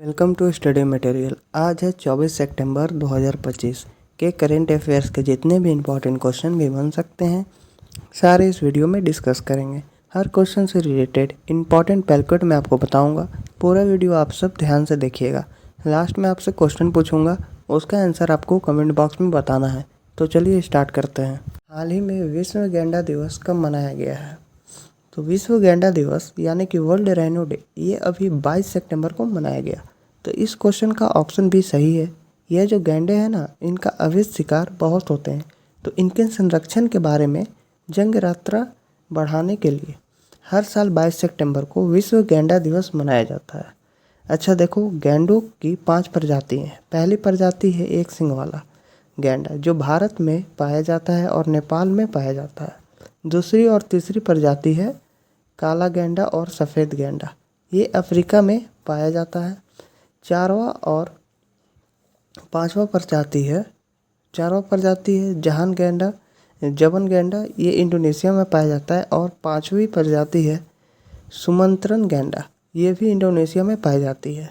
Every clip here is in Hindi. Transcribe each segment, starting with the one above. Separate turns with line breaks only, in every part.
Welcome to study material. आज है 24 सितंबर 2025 के करेंट अफेयर्स के जितने भी इम्पोर्टेंट क्वेश्चन भी बन सकते हैं सारे इस वीडियो में डिस्कस करेंगे। हर क्वेश्चन से रिलेटेड इम्पोर्टेंट पैलकुलेट मैं आपको बताऊंगा। पूरा वीडियो आप सब ध्यान से देखिएगा। लास्ट में आपसे क्वेश्चन पूछूंगा, उसका आंसर आपको कमेंट बॉक्स में बताना है। तो चलिए स्टार्ट करते हैं। हाल ही में विश्व गैंडा दिवस कब मनाया गया है? तो विश्व गैंडा दिवस यानी कि वर्ल्ड राइनो डे ये अभी 22 सितंबर को मनाया गया। तो इस क्वेश्चन का ऑप्शन भी सही है। यह जो गैंडे हैं ना, इनका अवैध शिकार बहुत होते हैं। तो इनके संरक्षण के बारे में जंग यात्रा बढ़ाने के लिए हर साल 22 सितंबर को विश्व गैंडा दिवस मनाया जाता है। अच्छा देखो, गैंडों की 5 प्रजाति हैं। पहली प्रजाति है एक सिंग वाला गैंडा जो भारत में पाया जाता है और नेपाल में पाया जाता है। दूसरी और तीसरी प्रजाति है काला गैंडा और सफ़ेद गैंडा, ये अफ्रीका में पाया जाता है। चारवा और पांचवा प्रजाति है जहान गैंडा जबन गैंडा, ये इंडोनेशिया में पाया जाता है। और पांचवी प्रजाति है सुमंत्रन गैंडा, ये भी इंडोनेशिया में पाई जाती है।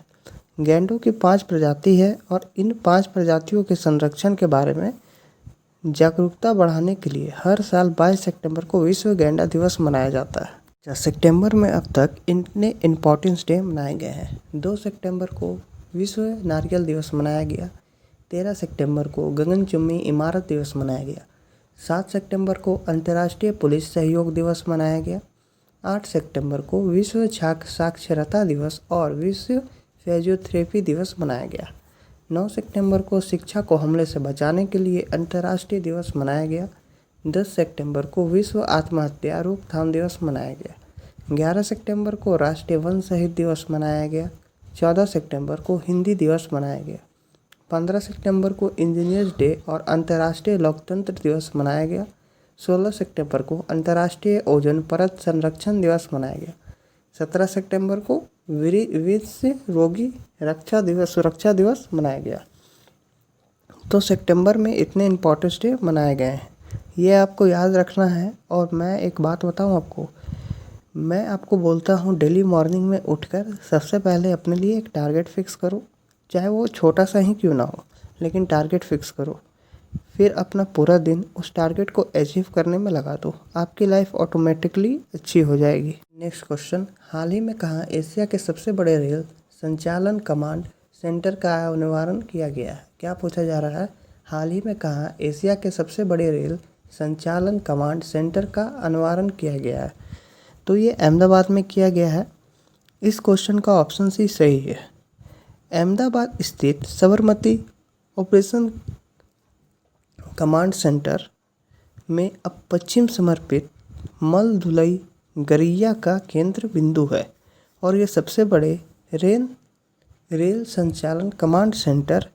गैंडों की 5 प्रजाति है और इन 5 प्रजातियों के संरक्षण के बारे में जागरूकता बढ़ाने के लिए हर साल 22 सितंबर को विश्व गैंडा दिवस मनाया जाता है। सितंबर में अब तक इतने इम्पोर्टेंस डे मनाए गए हैं। 2 सितंबर को विश्व नारियल दिवस मनाया गया। 13 सितंबर को गगनचुंबी इमारत दिवस मनाया गया। 7 सितंबर को अंतर्राष्ट्रीय पुलिस सहयोग दिवस मनाया गया। 8 सितंबर को विश्व साक्षरता दिवस और विश्व फिजियोथेरेपी दिवस मनाया गया। 9 सितंबर को शिक्षा को हमले से बचाने के लिए अंतर्राष्ट्रीय दिवस मनाया गया। 10 सितंबर को विश्व आत्महत्या रोकथाम दिवस मनाया गया। 11 सितंबर को राष्ट्रीय वन शहीद दिवस मनाया गया। 14 सितंबर को हिंदी दिवस मनाया गया। 15 सितंबर को इंजीनियर्स डे और अंतर्राष्ट्रीय लोकतंत्र दिवस मनाया गया। 16 सितंबर को अंतर्राष्ट्रीय ओजोन परत संरक्षण दिवस मनाया गया। 17 सितंबर को विश्व रोगी सुरक्षा दिवस मनाया गया। तो सितंबर में इतने इम्पोर्टेंट डे मनाए गए हैं, ये आपको याद रखना है। और मैं एक बात बताऊं आपको, मैं आपको बोलता हूं डेली मॉर्निंग में उठकर सबसे पहले अपने लिए एक टारगेट फिक्स करो, चाहे वो छोटा सा ही क्यों ना हो, लेकिन टारगेट फिक्स करो। फिर अपना पूरा दिन उस टारगेट को अचीव करने में लगा दो, आपकी लाइफ ऑटोमेटिकली अच्छी हो जाएगी। नेक्स्ट क्वेश्चन, हाल ही में कहाँ एशिया के सबसे बड़े रेल संचालन कमांड सेंटर का अनावरण किया गया है? क्या पूछा जा रहा है? हाल ही में कहाँ एशिया के सबसे बड़े रेल संचालन कमांड सेंटर का अनावरण किया गया है? तो ये अहमदाबाद में किया गया है। इस क्वेश्चन का ऑप्शन सी सही है। अहमदाबाद स्थित साबरमती ऑपरेशन कमांड सेंटर में अब पश्चिम समर्पित मल धुलई गरिया का केंद्र बिंदु है और ये सबसे बड़े रेल संचालन कमांड सेंटर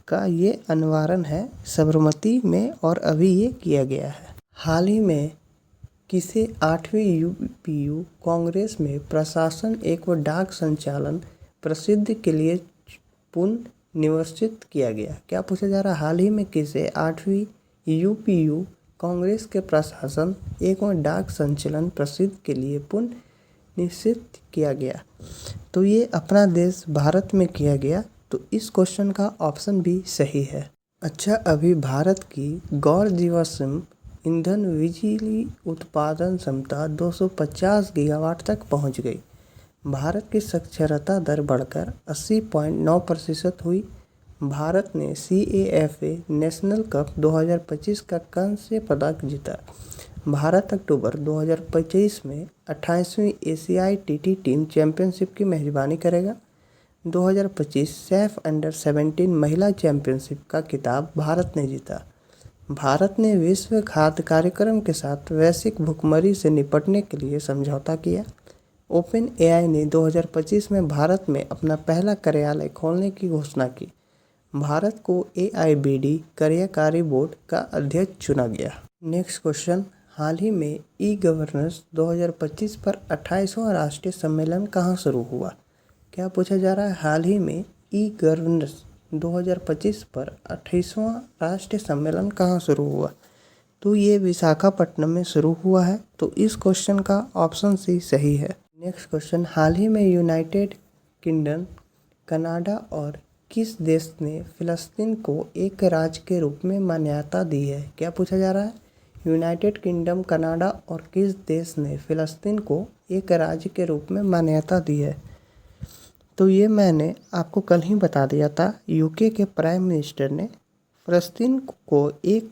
का ये अनावरण है साबरमती में, और अभी ये किया गया है। हाल ही में किसे 8वीं यूपीयू कांग्रेस में प्रशासन व डाक संचालन प्रसिद्ध के लिए पुनर्निर्वाचित किया गया? क्या पूछा जा रहा है? हाल ही में किसे 8वीं यूपीयू कांग्रेस के प्रशासन व डाक संचालन प्रसिद्ध के लिए पुनर्निर्वाचित किया गया? तो ये अपना देश भारत में किया गया। तो इस क्वेश्चन का ऑप्शन भी सही है। अच्छा, अभी भारत की गौर जीवाश्म ईंधन बिजली उत्पादन क्षमता 250 गीगावाट तक पहुंच गई। भारत की साक्षरता दर बढ़कर 80.9% हुई। भारत ने CAFA नेशनल कप 2025 का कांस्य पदक जीता। भारत अक्टूबर 2025 में 28वीं एशियाई TT टीम चैंपियनशिप की मेजबानी करेगा। 2025 सैफ अंडर 17 महिला चैंपियनशिप का खिताब भारत ने जीता। भारत ने विश्व खाद्य कार्यक्रम के साथ वैश्विक भुखमरी से निपटने के लिए समझौता किया। ओपन AI ने 2025 में भारत में अपना पहला कार्यालय खोलने की घोषणा की। भारत को AIBD कार्यकारी बोर्ड का अध्यक्ष चुना गया। नेक्स्ट क्वेश्चन, हाल ही में ई-गवर्नेंस 2025 पर 28वां राष्ट्रीय सम्मेलन कहाँ शुरू हुआ? क्या पूछा जा रहा है? हाल ही में ई-गवर्नेंस 2025 पर 28वां राष्ट्रीय सम्मेलन कहाँ शुरू हुआ? तो ये विशाखापट्टनम में शुरू हुआ है। तो इस क्वेश्चन का ऑप्शन सी सही है। नेक्स्ट क्वेश्चन, हाल ही में यूनाइटेड किंगडम कनाडा और किस देश ने फ़िलिस्तीन को एक राज्य के रूप में मान्यता दी है? क्या पूछा जा रहा है? यूनाइटेड किंगडम, कनाडा और किस देश ने फ़िलिस्तीन को एक राज्य के रूप में मान्यता दी है? तो ये मैंने आपको कल ही बता दिया था। यूके के प्राइम मिनिस्टर ने फ़िलिस्तीन को एक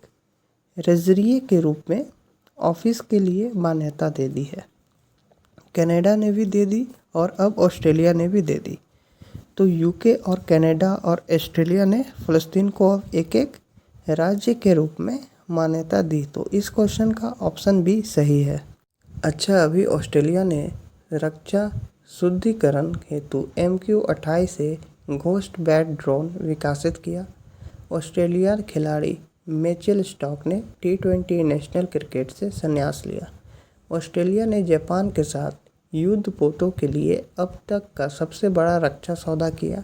राज्य के रूप में ऑफिस के लिए मान्यता दे दी है। कनाडा ने भी दे दी और अब ऑस्ट्रेलिया ने भी दे दी। तो यूके और कनाडा और ऑस्ट्रेलिया ने फ़िलिस्तीन को अब एक एक राज्य के रूप में मान्यता दी। तो इस क्वेश्चन का ऑप्शन भी सही है। अच्छा, अभी ऑस्ट्रेलिया ने रक्षा शुद्धिकरण हेतु MQ-28 से घोस्ट बैट ड्रोन विकसित किया। ऑस्ट्रेलिया खिलाड़ी मिचेल स्टार्क ने T20 नेशनल क्रिकेट से संन्यास लिया। ऑस्ट्रेलिया ने जापान के साथ युद्धपोतों के लिए अब तक का सबसे बड़ा रक्षा सौदा किया।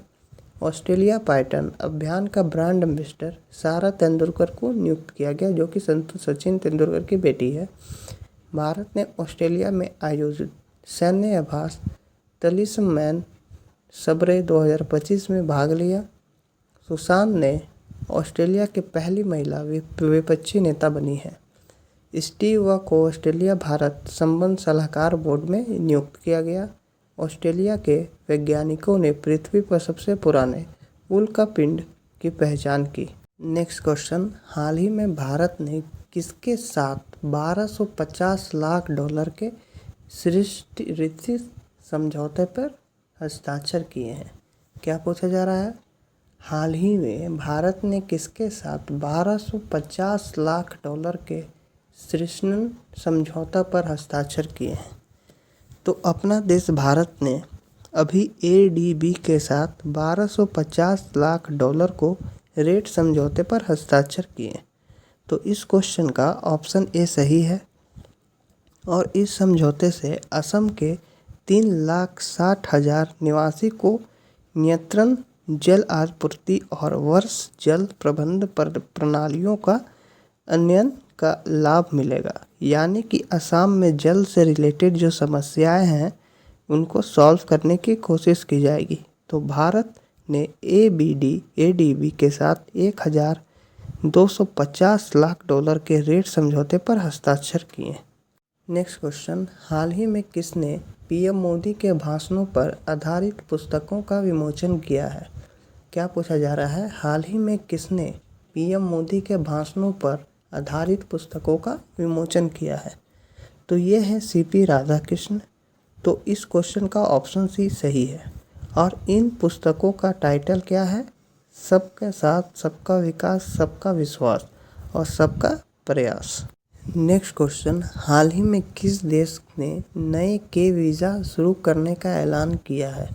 ऑस्ट्रेलिया पाइटन अभियान का ब्रांड एम्बेसडर सारा तेंदुलकर को नियुक्त किया गया, जो कि सचिन तेंदुलकर की बेटी है। भारत ने ऑस्ट्रेलिया में आयोजित सैन्य अभ्यास तलिस्मैन सबरे 2025 में भाग लिया। सुसान ने ऑस्ट्रेलिया की पहली महिला विपक्षी नेता बनी है। स्टीव वा को ऑस्ट्रेलिया भारत संबंध सलाहकार बोर्ड में नियुक्त किया गया। ऑस्ट्रेलिया के वैज्ञानिकों ने पृथ्वी पर सबसे पुराने उल्कापिंड की पहचान की। नेक्स्ट क्वेश्चन, हाल ही में भारत ने किसके साथ $1250 लाख के सृष्टि समझौते पर हस्ताक्षर किए हैं? क्या पूछा जा रहा है? हाल ही में भारत ने किसके साथ $1250 लाख के सृष्टि समझौता पर हस्ताक्षर किए हैं? तो अपना देश भारत ने अभी ADB के साथ $1250 लाख को रेट समझौते पर हस्ताक्षर किए। तो इस क्वेश्चन का ऑप्शन ए सही है। और इस समझौते से असम के 3,60,000 निवासी को नियंत्रण, जल आपूर्ति और वर्ष जल प्रबंधन प्रणालियों का अन्वयन का लाभ मिलेगा। यानी कि असम में जल से रिलेटेड जो समस्याएं हैं उनको सॉल्व करने की कोशिश की जाएगी। तो भारत ने ADB के साथ $1,250 लाख के रेट समझौते पर हस्ताक्षर किए। नेक्स्ट क्वेश्चन, हाल ही में किसने PM मोदी के भाषणों पर आधारित पुस्तकों का विमोचन किया है? क्या पूछा जा रहा है? हाल ही में किसने PM मोदी के भाषणों पर आधारित पुस्तकों का विमोचन किया है? तो ये है CP राधाकृष्ण। तो इस क्वेश्चन का ऑप्शन सी सही है। और इन पुस्तकों का टाइटल क्या है? सबका साथ, सबका विकास, सबका विश्वास और सबका प्रयास। नेक्स्ट क्वेश्चन, हाल ही में किस देश ने नए के वीज़ा शुरू करने का ऐलान किया है?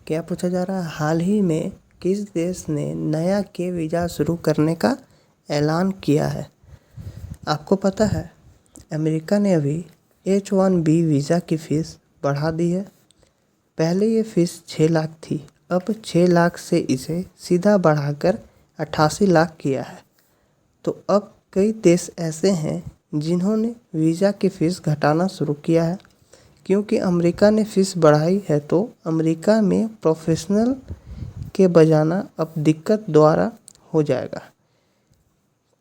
क्या पूछा जा रहा है? हाल ही में किस देश ने नया के वीज़ा शुरू करने का ऐलान किया है? आपको पता है अमेरिका ने अभी H-1B वीज़ा की फ़ीस बढ़ा दी है। पहले ये फ़ीस 6 लाख थी, अब 6 लाख से इसे सीधा बढ़ाकर 88 लाख किया है। तो अब कई देश ऐसे हैं जिन्होंने वीज़ा की फ़ीस घटाना शुरू किया है। क्योंकि अमेरिका ने फ़ीस बढ़ाई है तो अमेरिका में प्रोफेशनल के बजाना अब दिक्कत द्वारा हो जाएगा।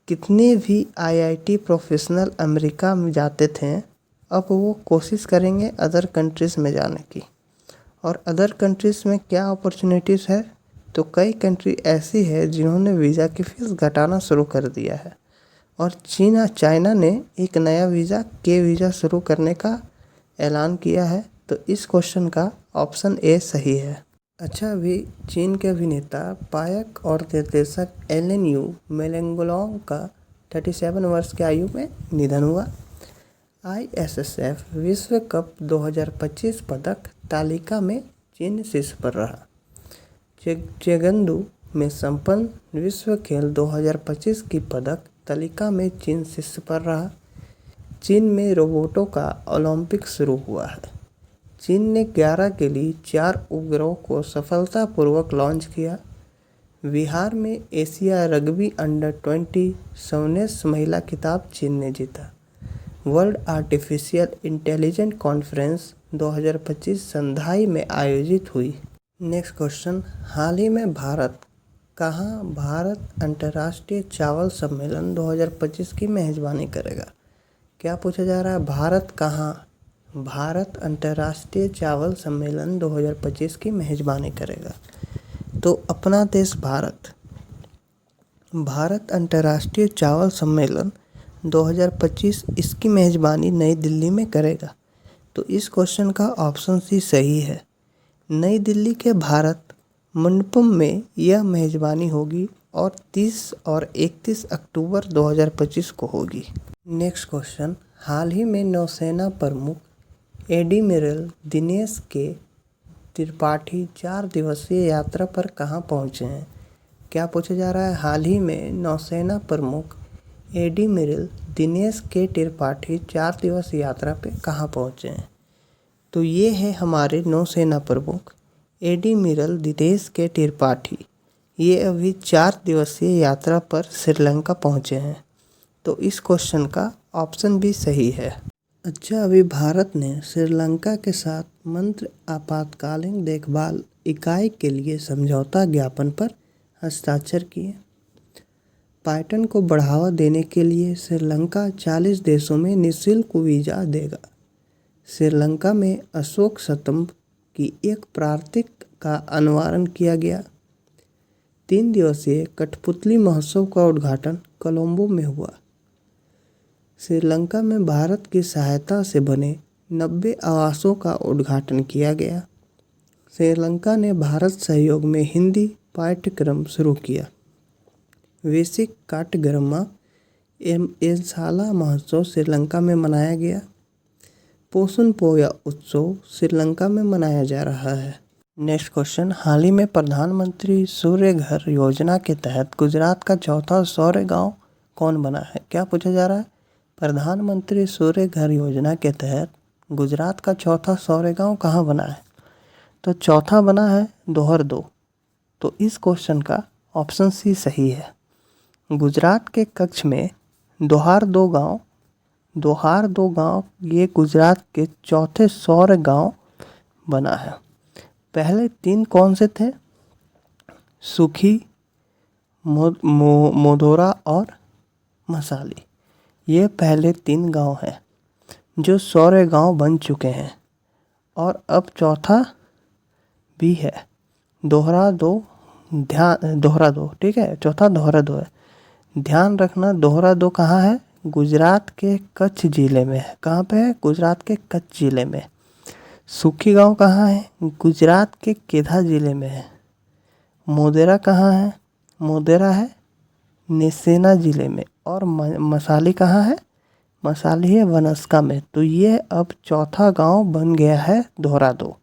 कितने भी IIT प्रोफेशनल अमेरिका में जाते थे, अब वो कोशिश करेंगे अदर कंट्रीज़ में जाने की। और अदर कंट्रीज़ में क्या अपॉर्चुनिटीज़ है? तो कई कंट्री ऐसी है जिन्होंने वीज़ा की फ़ीस घटाना शुरू कर दिया है। और चाइना ने एक नया वीज़ा शुरू करने का ऐलान किया है। तो इस क्वेश्चन का ऑप्शन ए सही है। अच्छा, अभी चीन के अभिनेता, पायक और निर्देशक एलन यू मेंगलोंग का 37 वर्ष की आयु में निधन हुआ। ISSF विश्व कप 2025 पदक तालिका में चीन शीर्ष पर रहा। चेगंदू में संपन्न विश्व खेल 2025 की पदक तालिका में चीन शीर्ष पर रहा। चीन में रोबोटों का ओलंपिक शुरू हुआ है। चीन ने 11 के लिए 4 उपग्रहों को सफलतापूर्वक लॉन्च किया। बिहार में एशिया रग्बी अंडर-20 17 महिला खिताब चीन ने जीता। World artificial intelligence conference 2025 Shanghai में आयोजित हुई। नेक्स्ट क्वेश्चन, हाल ही में भारत अंतर्राष्ट्रीय चावल सम्मेलन 2025 की मेजबानी करेगा? क्या पूछा जा रहा है? भारत अंतर्राष्ट्रीय चावल सम्मेलन 2025 की मेजबानी करेगा? तो अपना देश भारत अंतर्राष्ट्रीय चावल सम्मेलन 2025 इसकी मेजबानी नई दिल्ली में करेगा। तो इस क्वेश्चन का ऑप्शन सी सही है। नई दिल्ली के भारत मंडपम में यह मेजबानी होगी और 30 और 31 अक्टूबर 2025 को होगी। नेक्स्ट क्वेश्चन, हाल ही में नौसेना प्रमुख एडमिरल दिनेश के त्रिपाठी 4 दिवसीय यात्रा पर कहाँ पहुँचे हैं? क्या पूछा जा रहा है? हाल ही में नौसेना प्रमुख एडमिरल दिनेश के त्रिपाठी 4 दिवसीय यात्रा पे कहाँ पहुँचे हैं? तो ये है हमारे नौसेना प्रमुख एडमिरल दिनेश के त्रिपाठी। ये अभी 4 दिवसीय यात्रा पर श्रीलंका पहुँचे हैं। तो इस क्वेश्चन का ऑप्शन भी सही है। अच्छा, अभी भारत ने श्रीलंका के साथ मंत्र आपातकालीन देखभाल इकाई के लिए समझौता ज्ञापन पर हस्ताक्षर किए। पर्यटन को बढ़ावा देने के लिए श्रीलंका 40 देशों में निःशुल्क वीज़ा देगा। श्रीलंका में अशोक स्तंभ की एक प्राकृतिक का अनावरण किया गया। 3 दिवसीय कठपुतली महोत्सव का उद्घाटन कोलंबो में हुआ। श्रीलंका में भारत की सहायता से बने 90 आवासों का उद्घाटन किया गया। श्रीलंका ने भारत सहयोग में हिंदी पाठ्यक्रम शुरू किया। वैश्विक काटगरमा एनसाला महोत्सव श्रीलंका में मनाया गया। पोषण पोया उत्सव श्रीलंका में मनाया जा रहा है। नेक्स्ट क्वेश्चन, हाल ही में प्रधानमंत्री सूर्य घर योजना के तहत गुजरात का चौथा सौर गांव कौन बना है? क्या पूछा जा रहा है? प्रधानमंत्री सूर्य घर योजना के तहत गुजरात का चौथा सौर गांव कहाँ बना है? तो चौथा बना है दोहर-2। तो इस क्वेश्चन का ऑप्शन सी सही है। गुजरात के कच्छ में दोहर-2 गांव ये गुजरात के चौथे सौर गांव बना है। पहले 3 कौन से थे? सुखी, मोधोरा और मसाली। ये पहले 3 गांव हैं जो सौर गांव बन चुके हैं और अब चौथा भी है दोहरा-2। ठीक है, चौथा दोहरा-2 है। ध्यान रखना, दोहरा-2 कहाँ है? गुजरात के कच्छ जिले में है। कहाँ पे है? गुजरात के कच्छ जिले में। सुखी गांव कहाँ है? गुजरात के केधा जिले में है। मोधेरा कहाँ है? मोधेरा है नैसेना जिले में। और मसाली कहाँ है? मसाली है बनासकांठा में। तो ये अब चौथा गांव बन गया है दोहरा-2।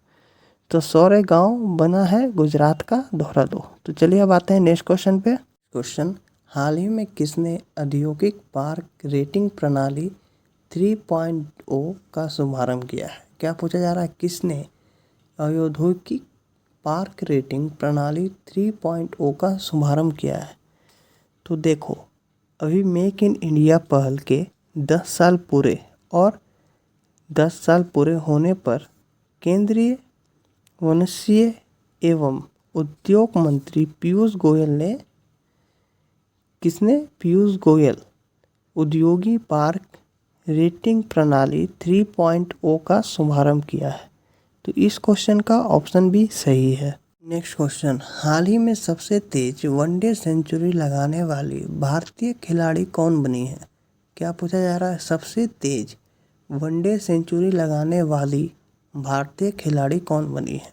तो सौर गांव बना है गुजरात का दोहरा-2। तो चलिए अब आते हैं नेक्स्ट क्वेश्चन पे। क्वेश्चन, हाल ही में किसने औद्योगिक पार्क रेटिंग प्रणाली 3.0 का शुभारंभ किया है? क्या पूछा जा रहा है? किसने औद्योगिक पार्क रेटिंग प्रणाली 3.0 का शुभारंभ किया है? तो देखो, अभी मेक इन इंडिया पहल के 10 साल पूरे और 10 साल पूरे होने पर केंद्रीय वाणिज्य एवं उद्योग मंत्री पीयूष गोयल औद्योगिक पार्क रेटिंग प्रणाली 3.0 का शुभारंभ किया है। तो इस क्वेश्चन का ऑप्शन भी सही है। नेक्स्ट क्वेश्चन, हाल ही में सबसे तेज वनडे सेंचुरी लगाने वाली भारतीय खिलाड़ी कौन बनी है? क्या पूछा जा रहा है? सबसे तेज वनडे सेंचुरी लगाने वाली भारतीय खिलाड़ी कौन बनी है?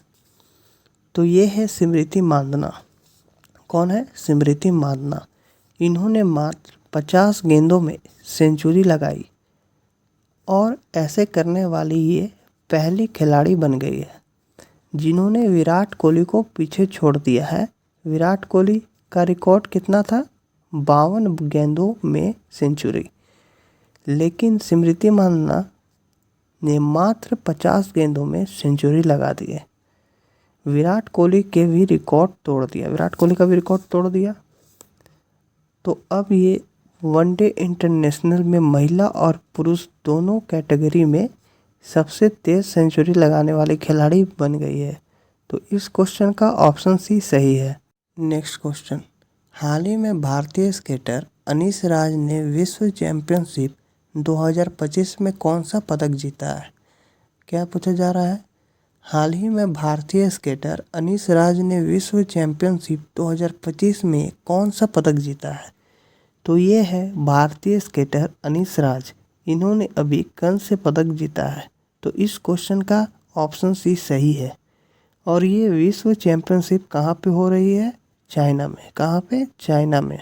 तो ये है स्मृति मांदना। कौन है? स्मृति मांदना। इन्होंने मात्र 50 गेंदों में सेंचुरी लगाई और ऐसे करने वाली ये पहली खिलाड़ी बन गई है जिन्होंने विराट कोहली को पीछे छोड़ दिया है। विराट कोहली का रिकॉर्ड कितना था? 52 गेंदों में सेंचुरी। लेकिन स्मृति मांदना ने मात्र 50 गेंदों में सेंचुरी लगा दी है। विराट कोहली का भी रिकॉर्ड तोड़ दिया। तो अब ये वनडे इंटरनेशनल में महिला और पुरुष दोनों कैटेगरी में सबसे तेज सेंचुरी लगाने वाली खिलाड़ी बन गई है। तो इस क्वेश्चन का ऑप्शन सी सही है। नेक्स्ट क्वेश्चन, हाल ही में भारतीय स्केटर अनीश राज ने विश्व चैंपियनशिप 2025 में कौन सा पदक जीता है? क्या पूछा जा रहा है? हाल ही में भारतीय स्केटर अनीश राज ने विश्व चैंपियनशिप 2025 में कौन सा पदक जीता है? तो ये है भारतीय स्केटर अनीश राज, इन्होंने अभी कांस्य पदक जीता है। तो इस क्वेश्चन का ऑप्शन सी सही है। और ये विश्व चैंपियनशिप कहाँ पे हो रही है? चाइना में। कहाँ पे? चाइना में।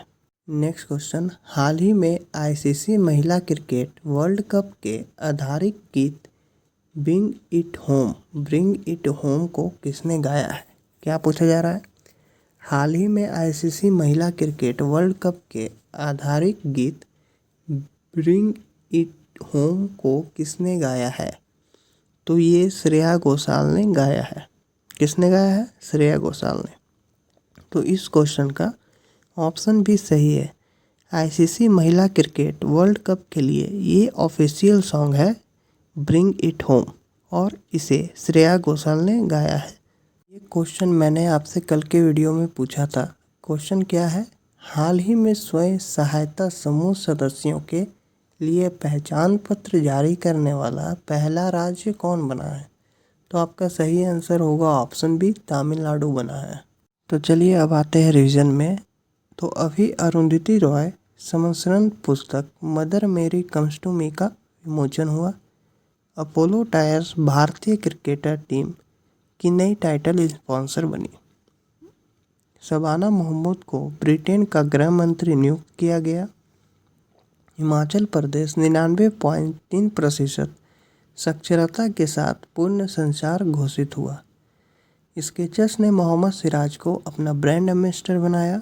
नेक्स्ट क्वेश्चन, हाल ही में आईसीसी महिला क्रिकेट वर्ल्ड कप के आधारित गीत ब्रिंग इट होम को किसने गाया है? क्या पूछा जा रहा है? हाल ही में आईसीसी महिला क्रिकेट वर्ल्ड कप के आधारित गीत ब्रिंग इट होम को किसने गाया है? तो ये श्रेया घोषाल ने गाया है। किसने गाया है? श्रेया घोषाल ने। तो इस क्वेश्चन का ऑप्शन भी सही है। आईसीसी महिला क्रिकेट वर्ल्ड कप के लिए ये ऑफिशियल सॉन्ग है ब्रिंग इट होम, और इसे श्रेया घोषाल ने गाया है। ये क्वेश्चन मैंने आपसे कल के वीडियो में पूछा था। क्वेश्चन क्या है? हाल ही में स्वयं सहायता समूह सदस्यों के लिए पहचान पत्र जारी करने वाला पहला राज्य कौन बना है? तो आपका सही आंसर होगा ऑप्शन बी, तमिलनाडु बना है। तो चलिए अब आते हैं रिवीजन में। तो अभी अरुंधति रॉय समसरण पुस्तक मदर मेरी कम्स टू मी का विमोचन हुआ। अपोलो टायर्स भारतीय क्रिकेटर टीम की नई टाइटल स्पॉन्सर बनी। शबाना महमूद को ब्रिटेन का गृह मंत्री नियुक्त किया गया। हिमाचल प्रदेश 99.3% साक्षरता के साथ पूर्ण संचार घोषित हुआ। स्केचर्स ने मोहम्मद सिराज को अपना ब्रांड एम्बेसडर बनाया।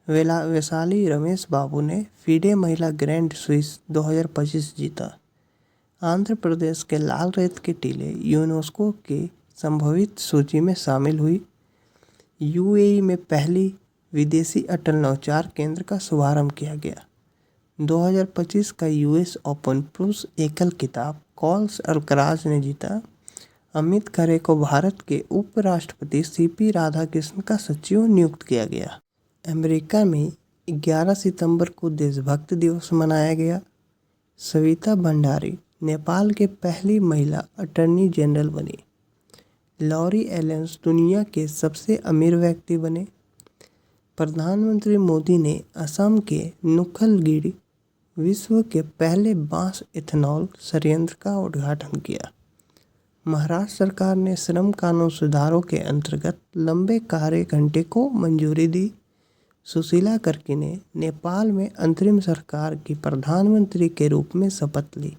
वैशाली रमेश बाबू ने फीडे महिला ग्रैंड स्विस 2025 जीता। आंध्र प्रदेश के लाल रेत के टीले यूनेस्को की संभावित सूची में शामिल हुई। यूएई में पहली विदेशी अटल नौचार केंद्र का शुभारंभ किया गया। 2025 का यूएस ओपन पुरुष एकल खिताब कॉल्स अल्कराज ने जीता। अमित खरे को भारत के उपराष्ट्रपति सीपी राधाकृष्णन का सचिव नियुक्त किया गया। अमेरिका में 11 सितंबर को देशभक्त दिवस मनाया गया। सविता भंडारी नेपाल के पहली महिला अटॉर्नी जनरल बनी। लॉरी एलेंस दुनिया के सबसे अमीर व्यक्ति बने। प्रधानमंत्री मोदी ने असम के नुकलगिरी विश्व के पहले बांस इथेनॉल संयंत्र का उद्घाटन किया। महाराष्ट्र सरकार ने श्रम कानून सुधारों के अंतर्गत लंबे कार्य घंटे को मंजूरी दी। सुशीला कर्की ने नेपाल में अंतरिम सरकार की प्रधानमंत्री के रूप में शपथ ली।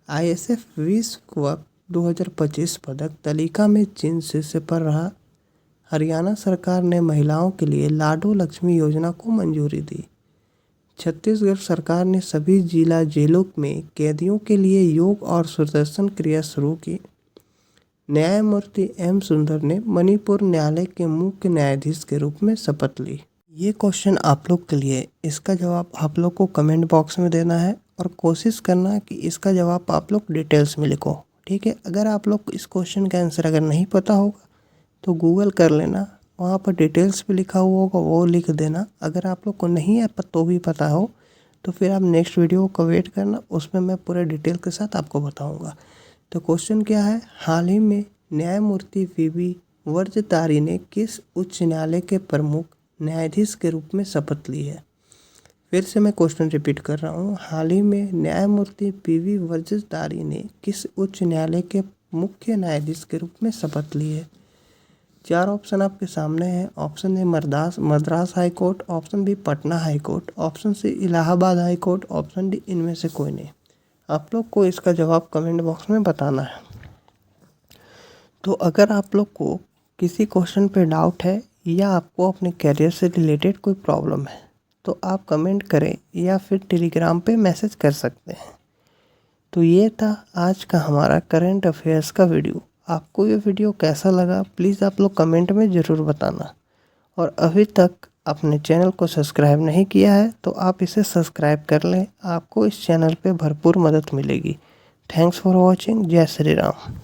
आईएसएफ विश्व कप 2025 पदक तालिका में चीन शीर्ष पर रहा। हरियाणा सरकार ने महिलाओं के लिए लाडो लक्ष्मी योजना को मंजूरी दी। छत्तीसगढ़ सरकार ने सभी जिला जेलों में कैदियों के लिए योग और सुदर्शन क्रिया शुरू की। न्यायमूर्ति एम सुंदर ने मणिपुर न्यायालय के मुख्य न्यायाधीश के रूप में शपथ ली। ये क्वेश्चन आप लोग के लिए, इसका जवाब आप लोग को कमेंट बॉक्स में देना है और कोशिश करना कि इसका जवाब आप लोग डिटेल्स में लिखो। ठीक है, अगर आप लोग इस क्वेश्चन का आंसर अगर नहीं पता होगा तो गूगल कर लेना, वहाँ पर डिटेल्स पे लिखा हुआ होगा वो लिख देना। अगर आप लोग को नहीं है तो भी पता हो तो फिर आप नेक्स्ट वीडियो का वेट करना, उसमें मैं पूरे डिटेल के साथ आपको बताऊंगा। तो क्वेश्चन क्या है? हाल ही में न्यायमूर्ति वीबी वज्रतारी ने किस उच्च न्यायालय के प्रमुख न्यायाधीश के रूप में शपथ ली है? फिर से मैं क्वेश्चन रिपीट कर रहा हूँ। हाल ही में न्यायमूर्ति पीवी वज्रतारी ने किस उच्च न्यायालय के मुख्य न्यायाधीश के रूप में शपथ ली है? 4 ऑप्शन आपके सामने हैं। Option A Madras High Court, option B Patna High Court, option C Allahabad High Court, option D इनमें से कोई नहीं। आप लोग को इसका जवाब कमेंट बॉक्स में बताना है। तो अगर आप लोग को किसी क्वेश्चन पे डाउट है या आपको अपने करियर से रिलेटेड कोई प्रॉब्लम है तो आप कमेंट करें या फिर टेलीग्राम पे मैसेज कर सकते हैं। तो ये था आज का हमारा करंट अफेयर्स का वीडियो। आपको ये वीडियो कैसा लगा प्लीज़ आप लोग कमेंट में ज़रूर बताना। और अभी तक अपने चैनल को सब्सक्राइब नहीं किया है तो आप इसे सब्सक्राइब कर लें, आपको इस चैनल पे भरपूर मदद मिलेगी। Thanks for watching. जय श्री राम।